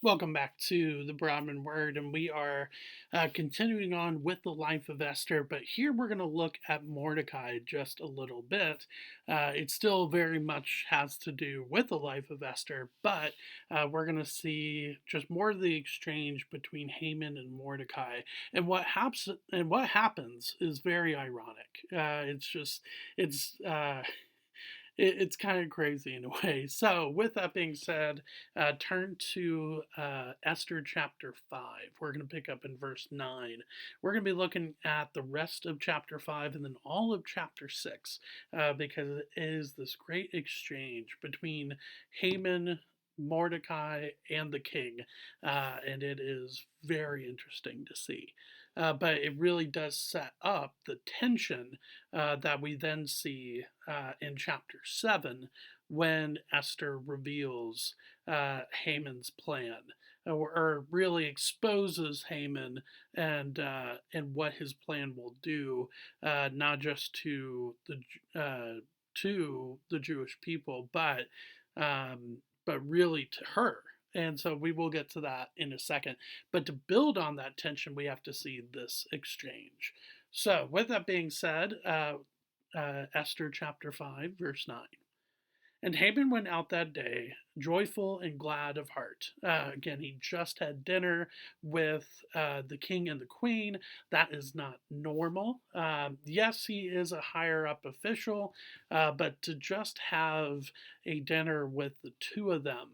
Welcome back to the Brahmin Word, and we are continuing on with the life of Esther. But here we're going to look at Mordecai just a little bit. It still very much has to do with the life of Esther, but we're going to see just more of the exchange between Haman and Mordecai. And what happens is very ironic. It's kind of crazy in a way. So, with that being said, turn to Esther chapter 5. We're going to pick up in verse 9. We're going to be looking at the rest of chapter 5 and then all of chapter 6 because it is this great exchange between Haman, Mordecai, and the king. And it is very interesting to see. But it really does set up the tension that we then see in chapter 7 when Esther reveals Haman's plan, or really exposes Haman and what his plan will do, not just to the Jewish people, but really to her. And so we will get to that in a second. But to build on that tension, we have to see this exchange. So, with that being said, Esther chapter 5, verse 9. And Haman went out that day, joyful and glad of heart. Again, he just had dinner with the king and the queen. That is not normal. Yes, he is a higher up official, but to just have a dinner with the two of them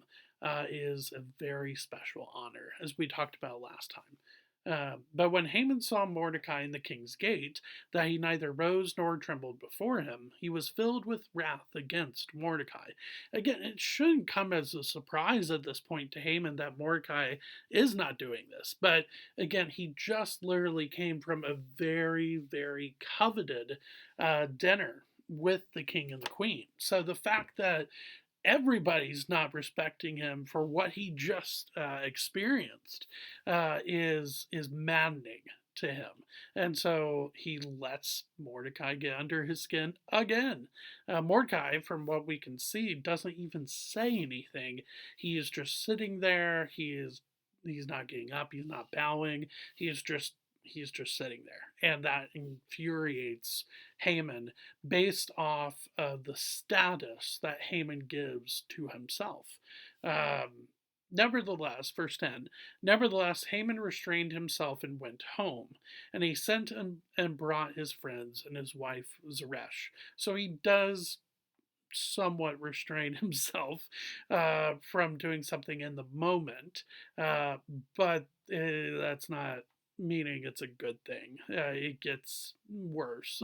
is a very special honor, as we talked about last time. But when Haman saw Mordecai in the king's gate, that he neither rose nor trembled before him, he was filled with wrath against Mordecai. Again, it shouldn't come as a surprise at this point to Haman that Mordecai is not doing this. But again, he just literally came from a very, very coveted dinner with the king and the queen. So the fact that everybody's not respecting him for what he just experienced is maddening to him. And so he lets Mordecai get under his skin again. Mordecai, from what we can see, doesn't even say anything. He is just sitting there. He's not getting up. He's not bowing. He's just sitting there, and that infuriates Haman based off of the status that Haman gives to himself. Nevertheless, verse 10, nevertheless, Haman restrained himself and went home, and he sent and brought his friends and his wife Zeresh. So he does somewhat restrain himself from doing something in the moment, uh, but that's not meaning it's a good thing. It gets worse.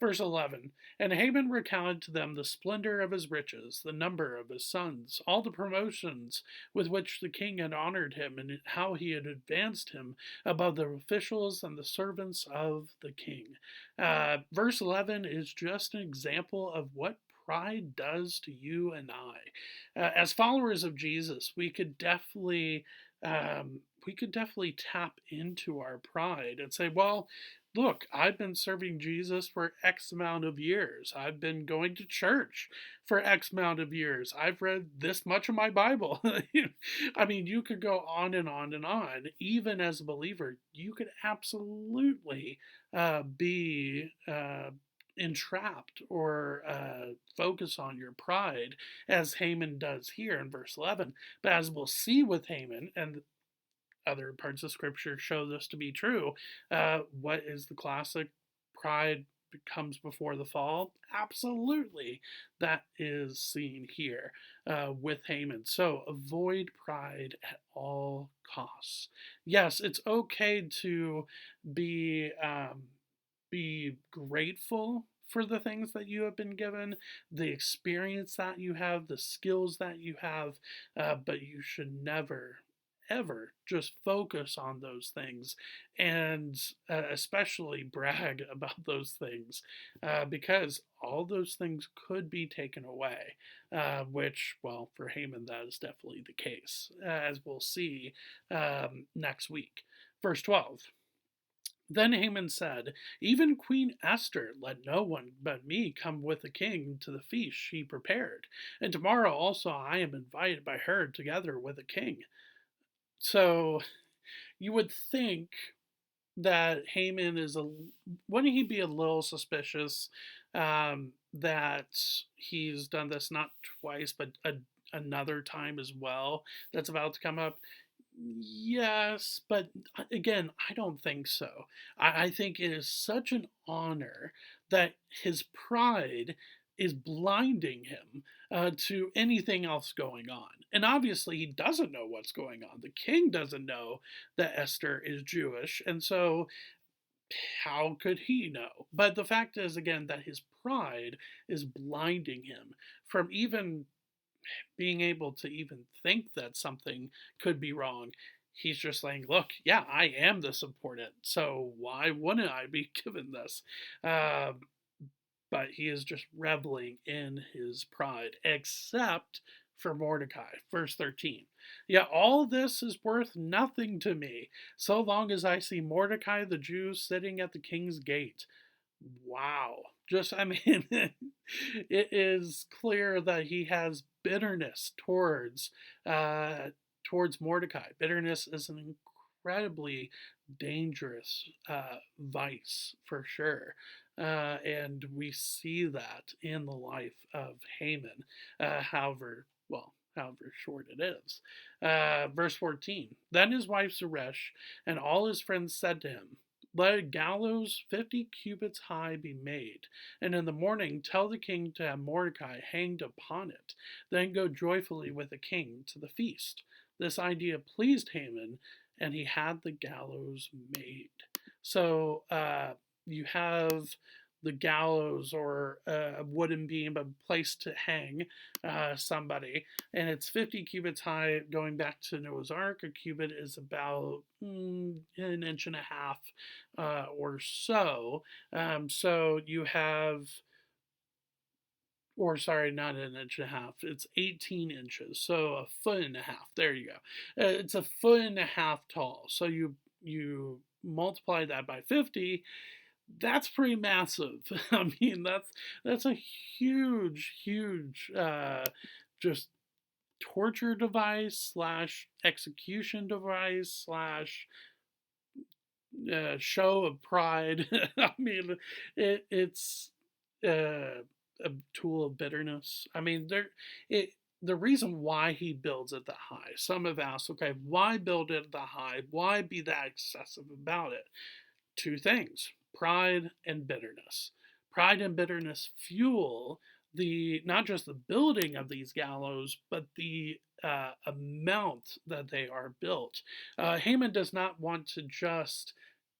Verse 11. And Haman recounted to them the splendor of his riches, the number of his sons, all the promotions with which the king had honored him, and how he had advanced him above the officials and the servants of the king. Verse 11 is just an example of what pride does to you and I. As followers of Jesus, we could definitely tap into our pride and say, well, look, I've been serving Jesus for X amount of years. I've been going to church for X amount of years. I've read this much of my Bible. I mean, you could go on and on and on. Even as a believer, you could absolutely be entrapped or focus on your pride, as Haman does here in verse 11. But as we'll see with Haman, and other parts of scripture show this to be true. What is the classic pride comes before the fall? Absolutely. That is seen here with Haman. So avoid pride at all costs. Yes, it's okay to be be grateful for the things that you have been given, the experience that you have, the skills that you have, but you should never ever just focus on those things and especially brag about those things because all those things could be taken away, which, well, for Haman, that is definitely the case, as we'll see next week. Verse 12. Then Haman said, even Queen Esther, let no one but me come with the king to the feast she prepared, and tomorrow also I am invited by her together with the king. So you would think that Haman is a wouldn't he be a little suspicious that he's done this not twice but another time as well that's about to come up? Yes, but again, I don't think so. I think it is such an honor that his pride is blinding him to anything else going on. And obviously, he doesn't know what's going on. The king doesn't know that Esther is Jewish. And so, how could he know? But the fact is, again, that his pride is blinding him from even being able to even think that something could be wrong. He's just saying, look, yeah, I am this important, so why wouldn't I be given this? Uh, but he is just reveling in his pride, except for Mordecai. Verse 13. Yet all this is worth nothing to me, so long as I see Mordecai the Jew sitting at the king's gate. Wow. Just, I mean, it is clear that he has bitterness uh, towards Mordecai. Bitterness is an incredibly dangerous vice for sure. And we see that in the life of Haman, however short it is. Verse 14. Then his wife Zeresh and all his friends said to him, let a gallows 50 cubits high be made, and in the morning tell the king to have Mordecai hanged upon it. Then go joyfully with the king to the feast. This idea pleased Haman, and he had the gallows made. So you have the gallows or a wooden beam, a place to hang somebody, and it's 50 cubits high. Going back to Noah's Ark, a cubit is about an inch and a half or so. So you have, or sorry, not an inch and a half. It's 18 inches, so a foot and a half. There you go. It's a foot and a half tall. So you multiply that by 50. That's pretty massive. I mean, that's a huge just torture device slash execution device slash show of pride. I mean, it's a tool of bitterness. I mean, the reason why he builds it that high. Some have asked, okay, why build it that high? Why be that excessive about it? Two things: pride and bitterness. Pride and bitterness fuel the not just the building of these gallows, but the amount that they are built. Haman does not want to just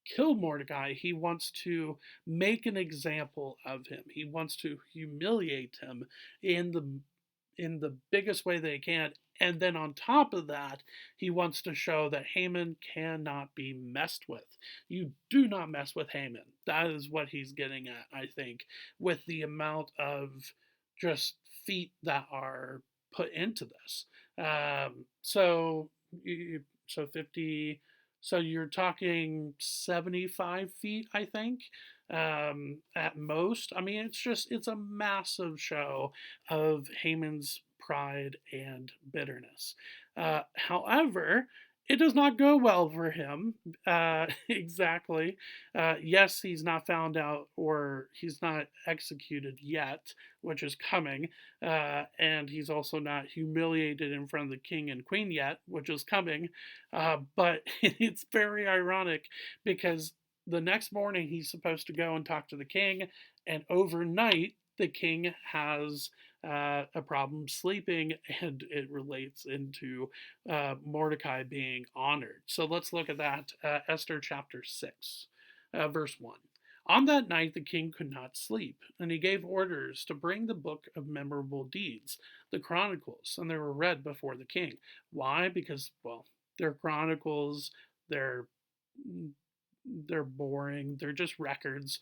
kill Mordecai. He wants to make an example of him. He wants to humiliate him in the biggest way they can. And then on top of that, he wants to show that Haman cannot be messed with. You do not mess with Haman. That is what he's getting at, I think, with the amount of just feet that are put into this. So, so 50, so you're talking 75 feet, I think, at most. I mean, it's a massive show of Haman's pride and bitterness. However, it does not go well for him. Exactly. Yes, he's not found out or he's not executed yet, which is coming. And he's also not humiliated in front of the king and queen yet, which is coming. But it's very ironic because the next morning he's supposed to go and talk to the king, and overnight the king has a problem sleeping, and it relates into Mordecai being honored. So let's look at that. Esther chapter 6, verse 1. On that night, the king could not sleep, and he gave orders to bring the book of memorable deeds, the Chronicles, and they were read before the king. Why? Because, well, they're chronicles, they're they're boring, they're just records.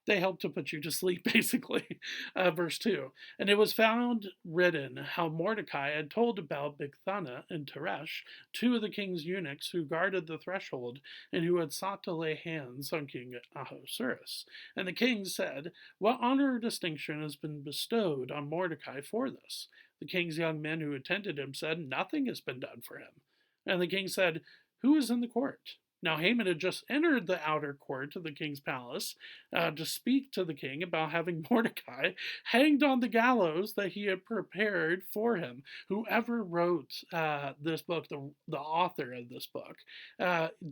They help to put you to sleep, basically. Verse 2. And it was found written how Mordecai had told about Bigthana and Teresh, two of the king's eunuchs who guarded the threshold and who had sought to lay hands on King Ahasuerus. And the king said, what honor or distinction has been bestowed on Mordecai for this? The king's young men who attended him said, nothing has been done for him. And the king said, "Who is in the court?" Now Haman had just entered the outer court of the king's palace to speak to the king about having Mordecai hanged on the gallows that he had prepared for him. Whoever wrote this book, the author of this book,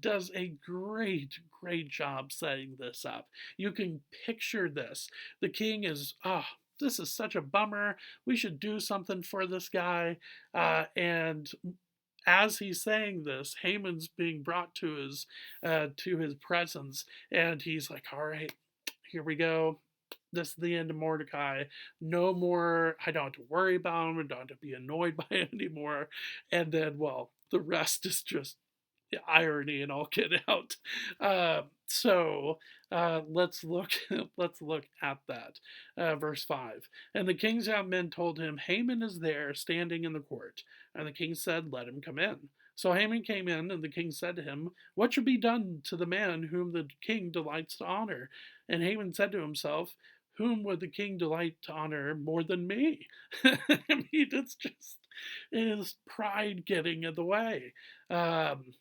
does a great job setting this up. You can picture this. The king is, this is such a bummer. We should do something for this guy. And as he's saying this, Haman's being brought to his presence, and he's like, "All right, here we go. This is the end of Mordecai. No more. I don't have to worry about him. I don't have to be annoyed by it anymore." And then, well, the rest is just irony and all get out. Let's look. Let's look at that. Verse 5. And the king's young men told him, "Haman is there, standing in the court." And the king said, "Let him come in." So Haman came in, and the king said to him, "What should be done to the man whom the king delights to honor?" And Haman said to himself, "Whom would the king delight to honor more than me?" I mean, it's just his pride getting in the way. Um,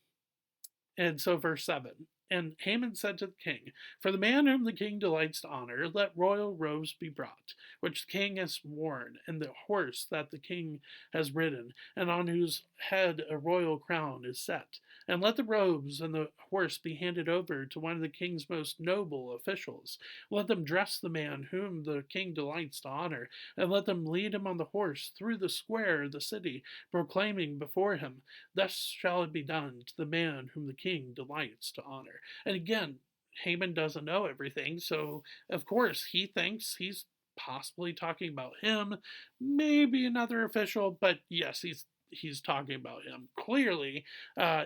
and so, verse 7. And Haman said to the king, "For the man whom the king delights to honor, let royal robes be brought, which the king has worn, and the horse that the king has ridden, and on whose head a royal crown is set. And let the robes and the horse be handed over to one of the king's most noble officials. Let them dress the man whom the king delights to honor, and let them lead him on the horse through the square of the city, proclaiming before him, 'Thus shall it be done to the man whom the king delights to honor.'" And again, Haman doesn't know everything, so of course he thinks he's possibly talking about him, maybe another official, but yes, he's talking about him clearly.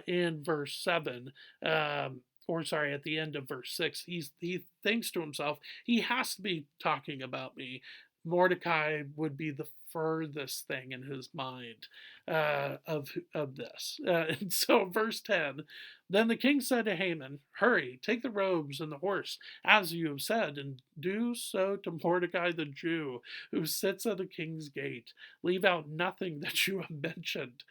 In verse 7, or sorry, at the end of verse 6, he thinks to himself, he has to be talking about me. Mordecai would be the furthest thing in his mind of this. And so, verse 10. Then the king said to Haman, "Hurry, take the robes and the horse, as you have said, and do so to Mordecai the Jew, who sits at the king's gate. Leave out nothing that you have mentioned."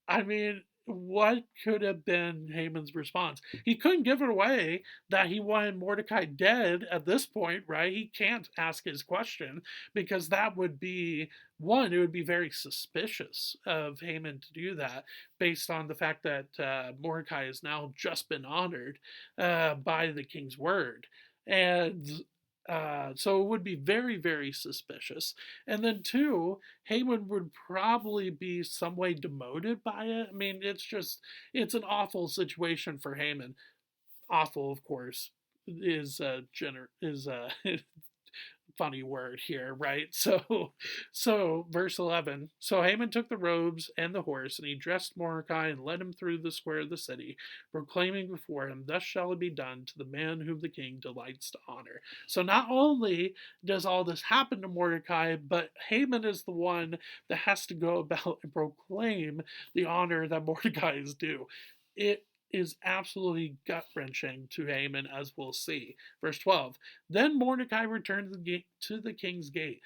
I mean, what could have been Haman's response? He couldn't give it away that he wanted Mordecai dead at this point, right? He can't ask his question because that would be one, it would be very suspicious of Haman to do that based on the fact that Mordecai has now just been honored by the king's word. And so it would be very suspicious. And then, two, Haman would probably be some way demoted by it. I mean, it's an awful situation for Haman. Awful, of course, is funny word here, right? So verse 11. So Haman took the robes and the horse, and he dressed Mordecai and led him through the square of the city, proclaiming before him, "Thus shall it be done to the man whom the king delights to honor." So not only does all this happen to Mordecai, but Haman is the one that has to go about and proclaim the honor that Mordecai is due. It is absolutely gut wrenching to Haman, as we'll see. Verse 12. Then Mordecai returned to the king's gate.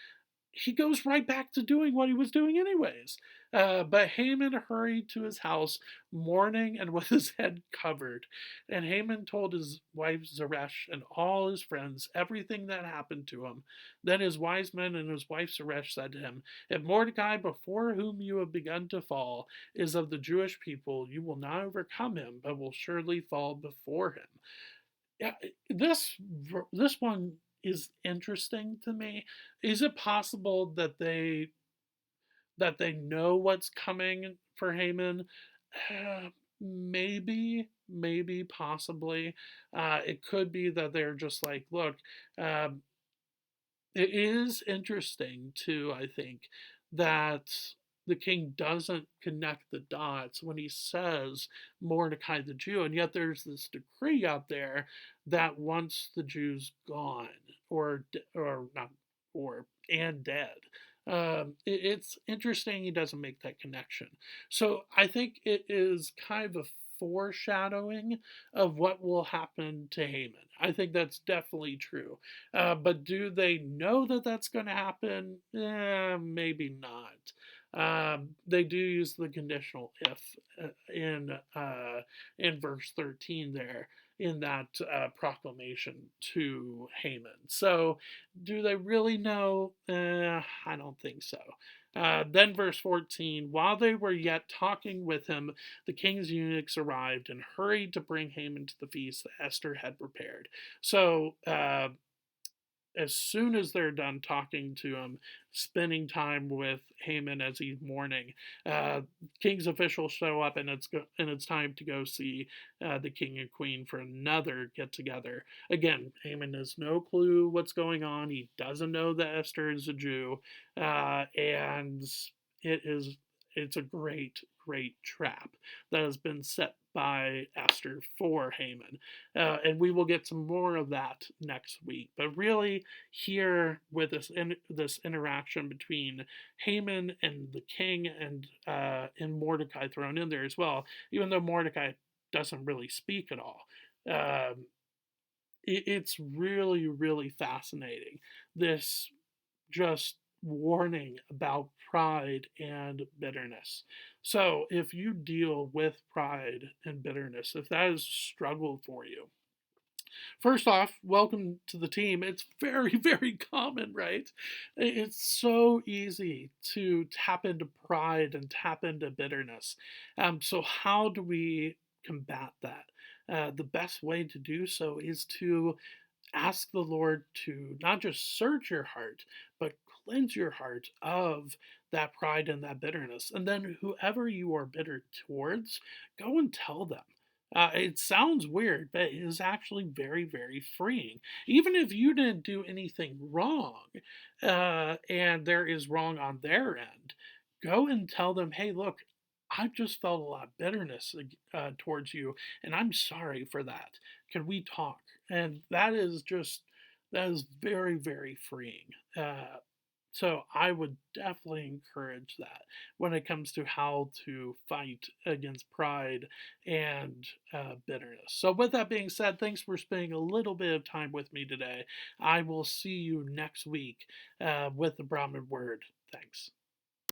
He goes right back to doing what he was doing anyways. But Haman hurried to his house, mourning and with his head covered. And Haman told his wife Zeresh and all his friends everything that happened to him. Then his wise men and his wife Zeresh said to him, "If Mordecai, before whom you have begun to fall, is of the Jewish people, you will not overcome him, but will surely fall before him." Yeah, this one is interesting to me. Is it possible that they know what's coming for Haman? Uh, maybe, possibly. It could be that they're just like, look, um, it is interesting too, I think, that the king doesn't connect the dots when he says Mordecai the Jew, and yet there's this decree out there that wants the Jews gone or not or and dead. It's interesting he doesn't make that connection. So I think it is kind of a foreshadowing of what will happen to Haman. I think that's definitely true. But do they know that that's going to happen? Maybe not. They do use the conditional if in verse 13 there in that proclamation to Haman. So, do they really know? I don't think so. Then, verse 14, while they were yet talking with him, the king's eunuchs arrived and hurried to bring Haman to the feast that Esther had prepared. So, as soon as they're done talking to him, spending time with Haman as he's mourning, uh, king's officials show up, and it's time to go see the king and queen for another get together. Again, Haman has no clue what's going on. He doesn't know that Esther is a Jew, and it is it's a great trap that has been set by Esther for Haman. And we will get some more of that next week. But really, here with this interaction between Haman and the king and Mordecai thrown in there as well, even though Mordecai doesn't really speak at all. Um, it's really fascinating. This just warning about pride and bitterness. So, if you deal with pride and bitterness, if that is a struggle for you, first off, welcome to the team. It's very common, right? It's so easy to tap into pride and tap into bitterness. So, how do we combat that? The best way to do so is to ask the Lord to not just search your heart, but cleanse your heart of that pride and that bitterness. And then, whoever you are bitter towards, go and tell them. It sounds weird, but it is actually very freeing. Even if you didn't do anything wrong, and there is wrong on their end, go and tell them, hey, look, I've just felt a lot of bitterness towards you, and I'm sorry for that. Can we talk? And that is very freeing. So I would definitely encourage that when it comes to how to fight against pride and bitterness. So with that being said, thanks for spending a little bit of time with me today. I will see you next week with the Brahmin Word. Thanks.